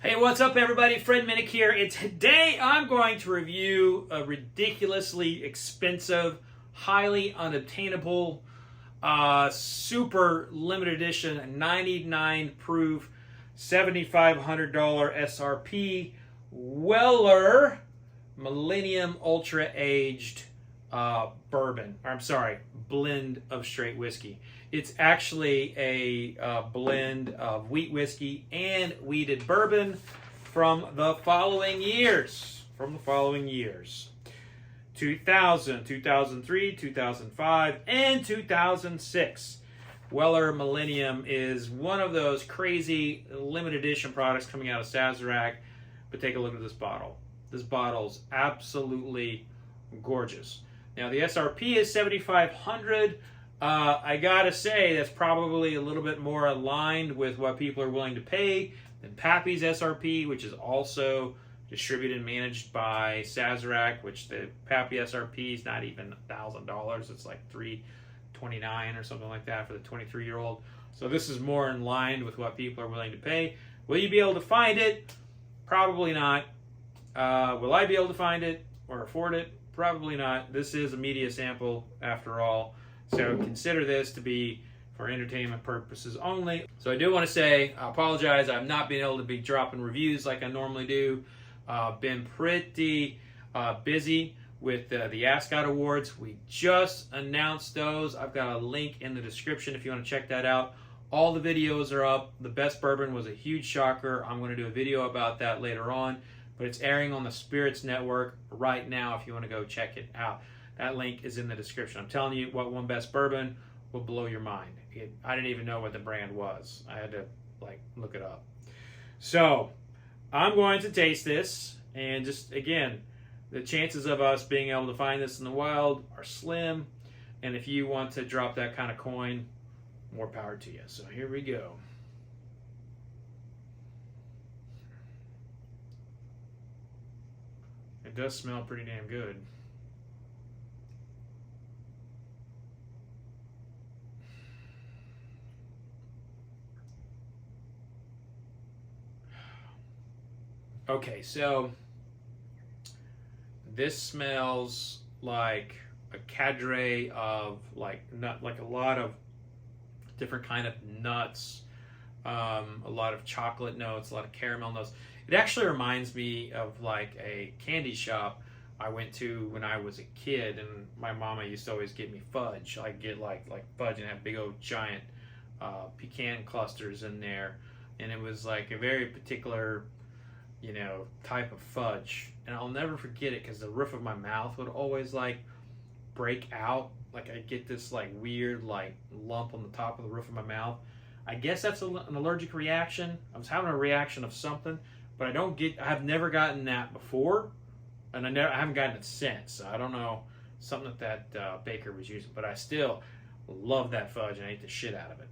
Hey, what's up everybody? Friend Minnick here. And today I'm going to review a ridiculously expensive, highly unobtainable, super limited edition, 99 proof, $7,500 SRP Weller Millennium Ultra Aged bourbon. Or, I'm sorry, blend of straight whiskey. It's actually a blend of wheat whiskey and wheated bourbon from the following years. 2000, 2003, 2005, and 2006. Weller Millennium is one of those crazy limited edition products coming out of Sazerac. But take a look at this bottle. This bottle's absolutely gorgeous. Now the SRP is $7,500. I gotta say that's probably a little bit more aligned with what people are willing to pay than Pappy's SRP, which is also distributed and managed by Sazerac, which the Pappy SRP is not even $1,000. It's like $329 or something like that for the 23-year-old. So this is more in line with what people are willing to pay. Will you be able to find it? Probably not. Will I be able to find it or afford it? Probably not. This is a media sample after all. So consider this to be for entertainment purposes only. So I do want to say, I apologize, I've not been able to be dropping reviews like I normally do. Been pretty busy with the Ascot Awards. We just announced those. I've got a link in the description if you want to check that out. All the videos are up. The best bourbon was a huge shocker. I'm going to do a video about that later on, but it's airing on the Spirits Network right now if you want to go check it out. That link is in the description. I'm telling you, what won best bourbon will blow your mind. I didn't even know what the brand was. I had to look it up. So I'm going to taste this, and just again, the chances of us being able to find this in the wild are slim. And if you want to drop that kind of coin, more power to you. So here we go. It does smell pretty damn good. Okay, so this smells like a cadre of like a lot of different kind of nuts, a lot of chocolate notes, a lot of caramel notes. It actually reminds me of like a candy shop I went to when I was a kid, and my mama used to always get me fudge. I'd get like fudge and have big old giant pecan clusters in there, and it was like a very particular type of fudge, and I'll never forget it because the roof of my mouth would always break out. I'd get this weird lump on the top of the roof of my mouth. I guess that's an allergic reaction. I was having a reaction of something, but I have never gotten that before, and I haven't gotten it since. So I don't know, something that baker was using, but I still love that fudge and I ate the shit out of it.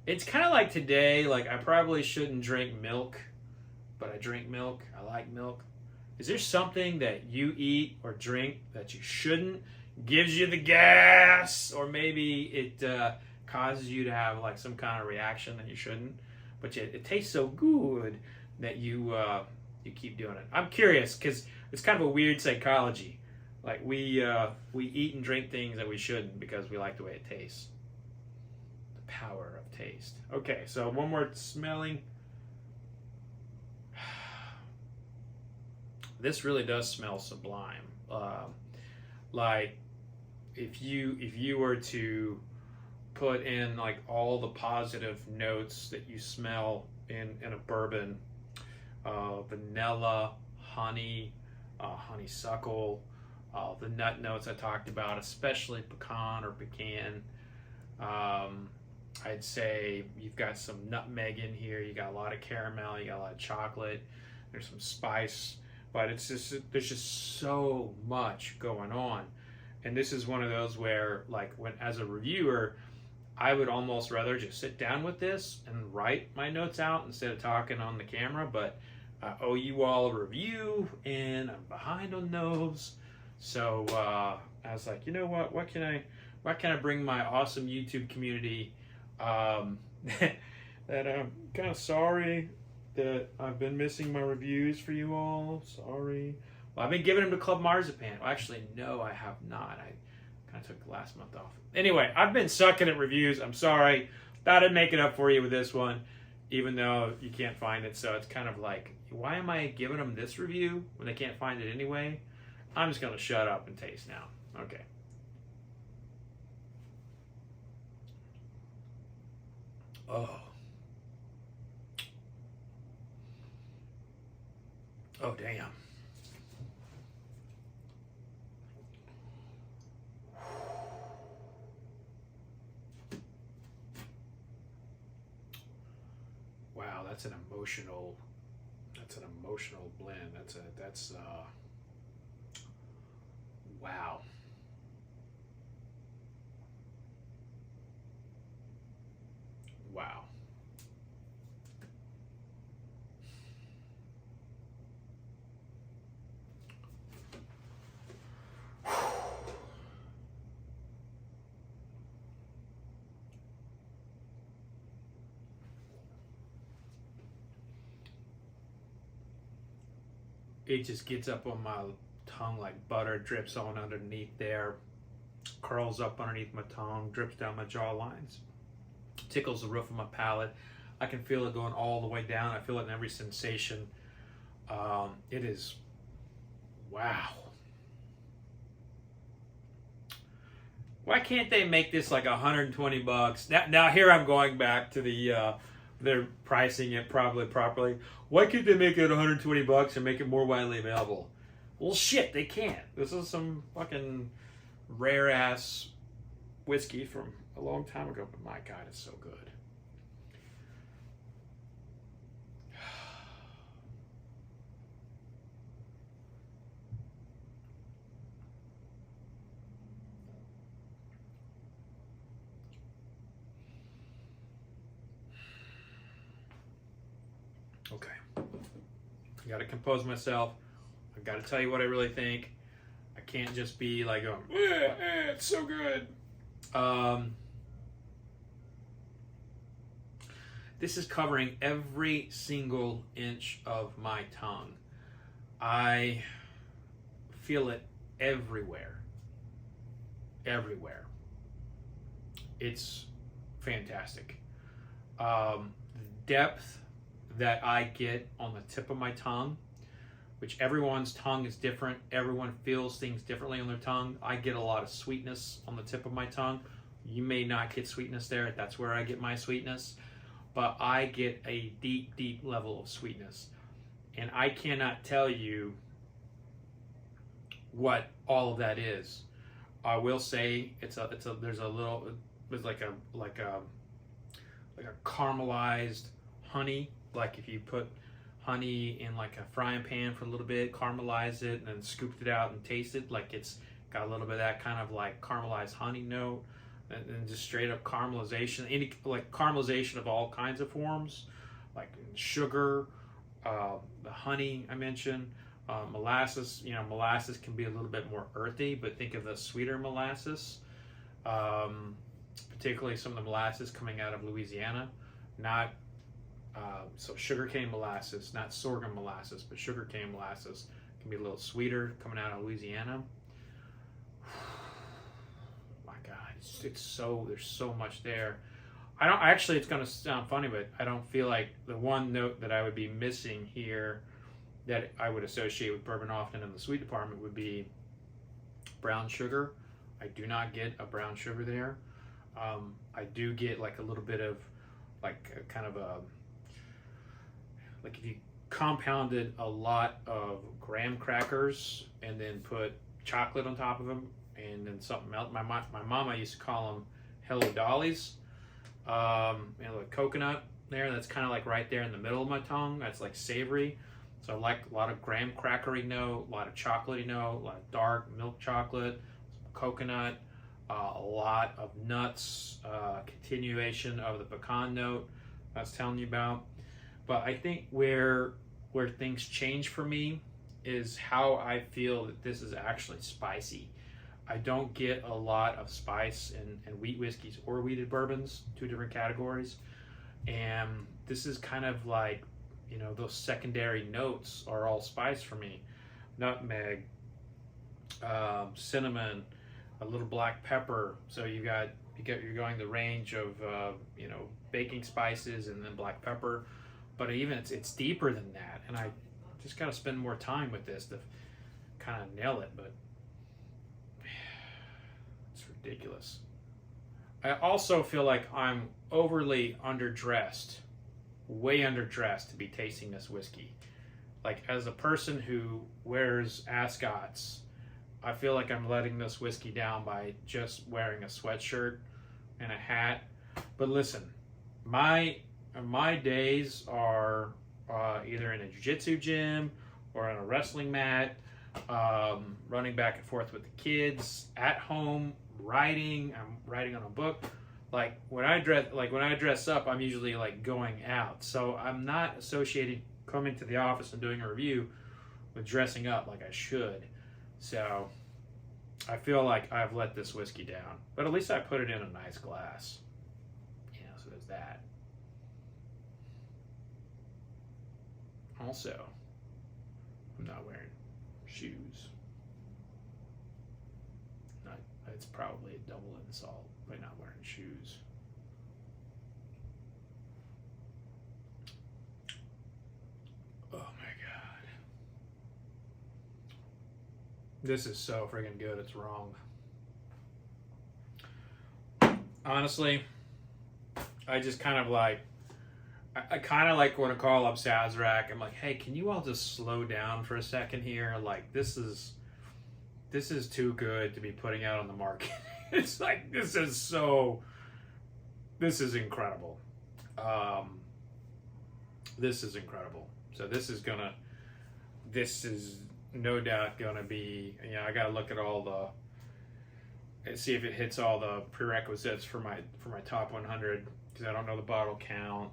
It's kind of like today, I probably shouldn't drink milk, but I drink milk. I like milk. Is there something that you eat or drink that you shouldn't? Gives you the gas, or maybe it causes you to have some kind of reaction that you shouldn't, but it tastes so good that you keep doing it. I'm curious because it's kind of a weird psychology. We eat and drink things that we shouldn't because we like the way it tastes. Power of taste. Okay, so one more smelling. This really does smell sublime. If you were to put in all the positive notes that you smell in a bourbon, vanilla, honey, honeysuckle, the nut notes I talked about, especially pecan or pecan. I'd say you've got some nutmeg in here. You got a lot of caramel. You got a lot of chocolate. There's some spice, but there's just so much going on. And this is one of those where, when as a reviewer, I would almost rather just sit down with this and write my notes out instead of talking on the camera. But I owe you all a review, and I'm behind on those. So I was like, you know what? What can I bring my awesome YouTube community that I'm kind of sorry that I've been missing my reviews for you all. Sorry. Well, I've been giving them to Club Marzipan. Well, actually, no, I have not. I kind of took the last month off. Anyway, I've been sucking at reviews. I'm sorry. Thought I'd make it up for you with this one, even though you can't find it. So it's kind of like, why am I giving them this review when they can't find it anyway? I'm just going to shut up and taste now. Okay. Oh. Oh, damn. Wow, that's an emotional blend. That's wow. Wow. It just gets up on my tongue like butter, drips on underneath there, curls up underneath my tongue, drips down my jaw lines, tickles the roof of my palate. I can feel it going all the way down. I feel it in every sensation. It is, wow. Why can't they make this like $120? Now here I'm going back to the they're pricing it probably properly. Why can't they make it $120 and make it more widely available? Well, shit, they can't. This is some fucking rare ass whiskey from a long time ago, but my God, it's so good. Okay. I got to compose myself. I got to tell you what I really think. I can't just be like going, it's so good. This is covering every single inch of my tongue. I feel it everywhere. Everywhere. It's fantastic. The depth that I get on the tip of my tongue, which everyone's tongue is different. Everyone feels things differently on their tongue. I get a lot of sweetness on the tip of my tongue. You may not get sweetness there. That's where I get my sweetness. But I get a deep, deep level of sweetness. And I cannot tell you what all of that is. I will say there's like a caramelized honey. Like if you put honey in like a frying pan for a little bit, caramelized it, and then scooped it out and tasted, like it's got a little bit of that kind of like caramelized honey note, and just straight up caramelization, any like caramelization of all kinds of forms, like sugar, the honey I mentioned, molasses. You know, molasses can be a little bit more earthy, but think of the sweeter molasses, particularly some of the molasses coming out of Louisiana, not so sugarcane molasses, not sorghum molasses, but sugarcane molasses can be a little sweeter coming out of Louisiana. My God, it's so, there's so much there. I don't actually, it's going to sound funny, but I don't feel like the one note that I would be missing here that I would associate with bourbon often in the sweet department would be brown sugar. I do not get a brown sugar there. I do get like a little bit of like a kind of a, like if you compounded a lot of graham crackers and then put chocolate on top of them and then something else. My mama used to call them Hello Dollies. Like coconut there. That's kind of like right there in the middle of my tongue. That's like savory. So I like a lot of graham crackery note, a lot of chocolatey note, a lot of dark milk chocolate, some coconut, a lot of nuts, continuation of the pecan note I was telling you about. But I think where things change for me is how I feel that this is actually spicy. I don't get a lot of spice in wheat whiskeys or wheated bourbons, two different categories. And this is kind of like, you know, those secondary notes are all spice for me. Nutmeg, cinnamon, a little black pepper. So you're going the range of you know, baking spices and then black pepper, but even it's deeper than that. And I just got to spend more time with this to kind of nail it. But it's ridiculous. I also feel like I'm overly underdressed, way underdressed to be tasting this whiskey. Like, as a person who wears ascots, I feel like I'm letting this whiskey down by just wearing a sweatshirt and a hat. But listen, my days are either in a jiu-jitsu gym or on a wrestling mat, running back and forth with the kids, at home, writing. I'm writing on a book. Like when I dress up, I'm usually like going out. So I'm not associating coming to the office and doing a review with dressing up like I should. So I feel like I've let this whiskey down, but at least I put it in a nice glass. You know, so there's that. Also, I'm not wearing shoes. It's probably a double insult by not wearing shoes. Oh my God. This is so friggin' good, it's wrong. Honestly, I just kind of like, I kind of like want to call up Sazerac. I'm like, hey, can you all just slow down for a second here? Like, this is too good to be putting out on the market. It's like, this is incredible. This is incredible. So this is no doubt gonna be, you know, I gotta look at all and see if it hits all the prerequisites for my top 100, because I don't know the bottle count,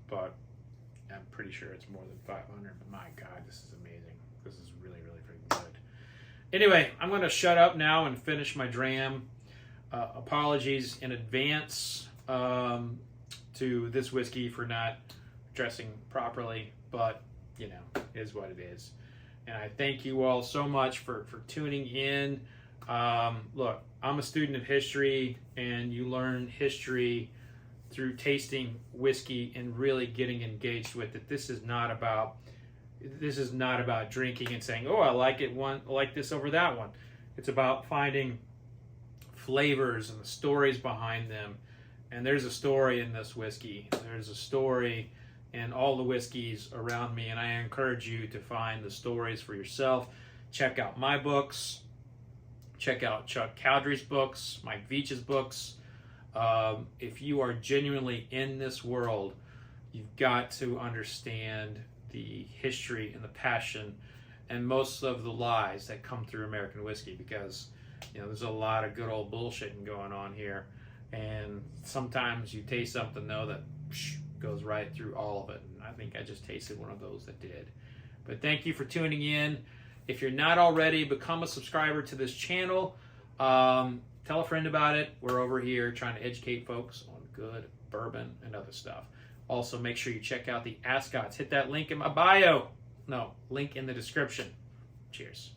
but I'm pretty sure it's more than 500. But my God, this is amazing. This is really, really freaking good. Anyway, I'm going to shut up now and finish my dram. Apologies in advance to this whiskey for not dressing properly, but, you know, it is what it is. And I thank you all so much for tuning in. Look, I'm a student of history, and you learn history through tasting whiskey and really getting engaged with it. This is not about drinking and saying, oh, I like this over that one. It's about finding flavors and the stories behind them. And there's a story in this whiskey. There's a story in all the whiskeys around me, and I encourage you to find the stories for yourself. Check out my books. Check out Chuck Cowdery's books, Mike Veach's books. If you are genuinely in this world, you've got to understand the history and the passion and most of the lies that come through American whiskey, because, you know, there's a lot of good old bullshitting going on here, and sometimes you taste something though that goes right through all of it, and I think I just tasted one of those that did. But thank you for tuning in. If you're not already, become a subscriber to this channel. Tell a friend about it. We're over here trying to educate folks on good bourbon and other stuff. Also, make sure you check out the Ascots. Hit that link in my bio. No, link in the description. Cheers.